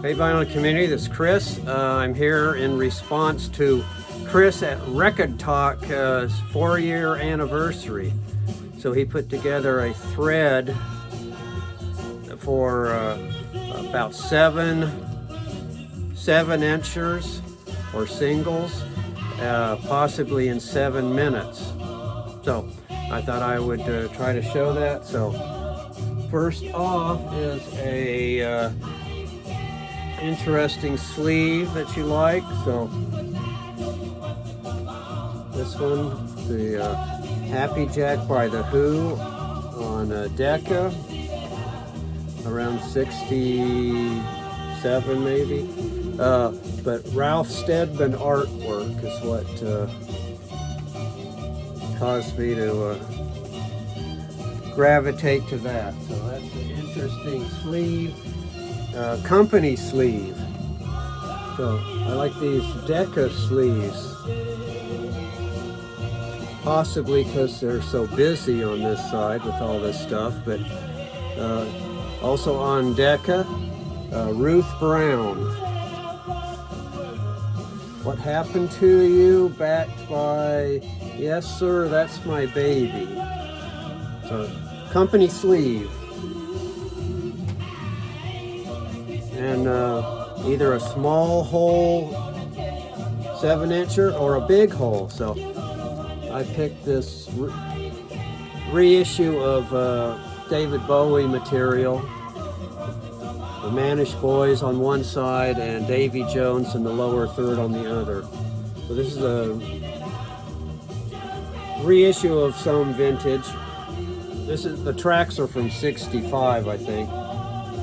Hey Vinyl community, this is Chris. I'm here in response to Chris at Rekkid Talk 4-year anniversary. So he put together a thread for about seven inchers or singles, possibly in 7 minutes. So I thought I would try to show that. So first off is a interesting sleeve that you like. So this one, the Happy Jack by the Who on Decca, around 67 maybe. But Ralph Steadman artwork is what caused me to gravitate to that. So that's an interesting sleeve. Company sleeve. So I like these Decca sleeves, possibly because they're so busy on this side with all this stuff, but also on Decca, Ruth Brown. What Happened to You, backed by Yes Sir, That's My Baby. So company sleeve. And either a small hole 7-incher or a big hole. So I picked this reissue of David Bowie material, the Manish Boys on one side and Davy Jones in the lower third on the other. So this is a reissue of some vintage. The tracks are from '65, I think.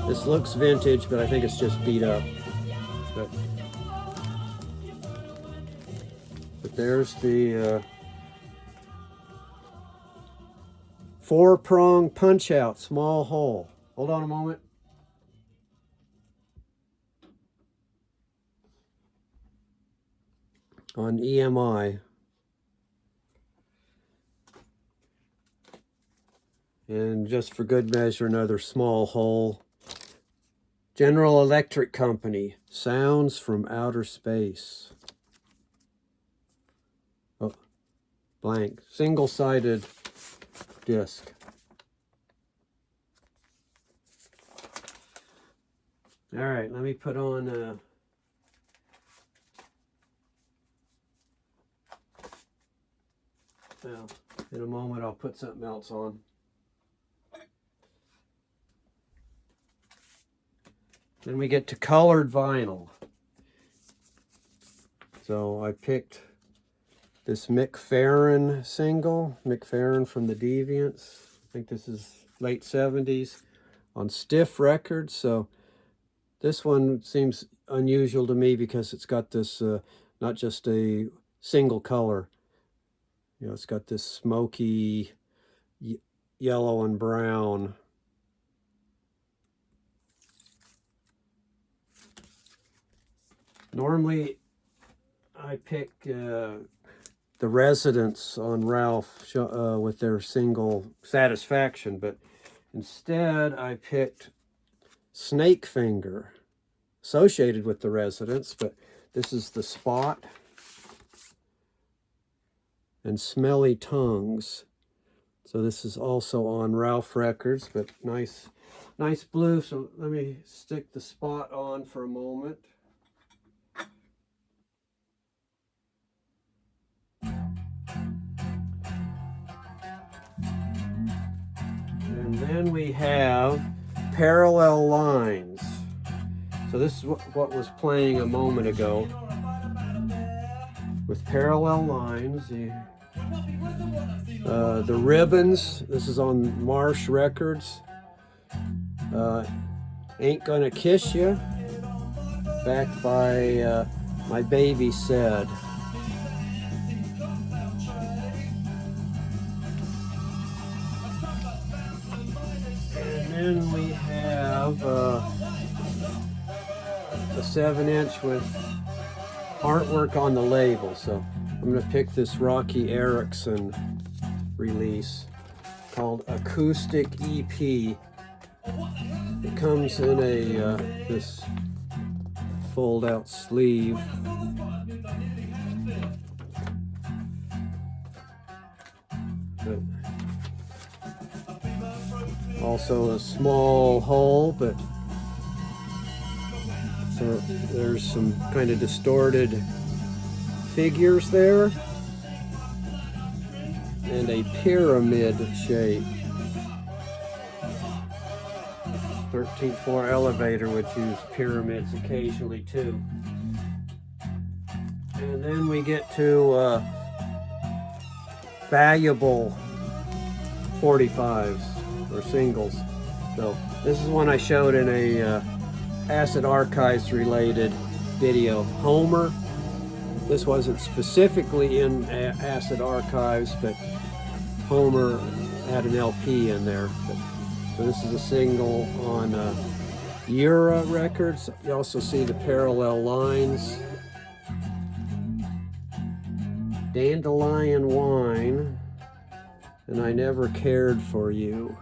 This looks vintage, but I think it's just beat up. But there's the 4-prong punch out, small hole. Hold on a moment. On EMI. And just for good measure, another small hole. General Electric Company, Sounds from Outer Space. Oh, blank. Single-sided disc. All right, let me put on well, in a moment I'll put something else on. Then we get to colored vinyl. So I picked this Mick Farren single, Mick Farren from the Deviants. I think this is late 70s on Stiff Records. So this one seems unusual to me because it's got this, not just a single color. You know, it's got this smoky yellow and brown. Normally, I pick the Residents on Ralph with their single Satisfaction, but instead I picked Snake Finger, associated with the Residents, but this is the Spot, and Smelly Tongues. So this is also on Ralph Records, but nice blue. So let me stick the Spot on for a moment. And then we have Parallel Lines. So this is what was playing a moment ago. With Parallel Lines, the Ribbons. This is on Marsh Records. Ain't Gonna Kiss You, backed by My Baby Said. And then we have a 7-inch with artwork on the label. So I'm going to pick this Rocky Erickson release called Acoustic EP. It comes in a this fold out sleeve. But also a small hole, but so there's some kind of distorted figures there, and a pyramid shape. 13th floor elevator would use pyramids occasionally too. And then we get to valuable 45s or singles. So this is one I showed in a Acid Archives related video. Homer. This wasn't specifically in Acid Archives, but Homer had an LP in there. So this is a single on Ura Records. You also see the parallel lines. Dandelion Wine, and I Never Cared for You.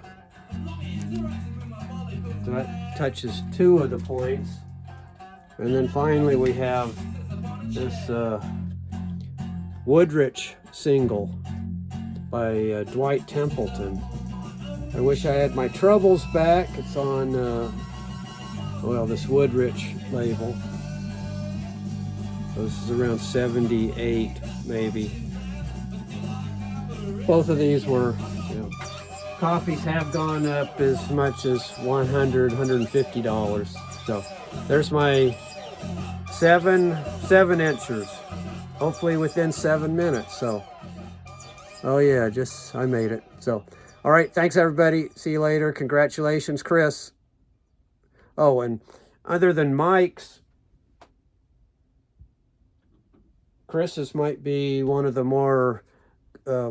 So that touches two of the points. And then finally we have this Woodrich single by Dwight Templeton. I Wish I Had My Troubles Back. It's on, well, this Woodrich label. So this is around 78, maybe. Both of these were, you know, copies have gone up as much as $100, $150. So there's my seven inchers, hopefully within 7 minutes. So, oh yeah, I made it. So, all right, thanks everybody. See you later. Congratulations, Chris. Oh, and other than Mike's, Chris's might be one of the more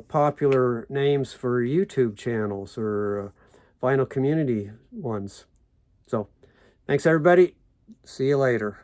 popular names for YouTube channels or vinyl community ones. So, thanks everybody. See you later.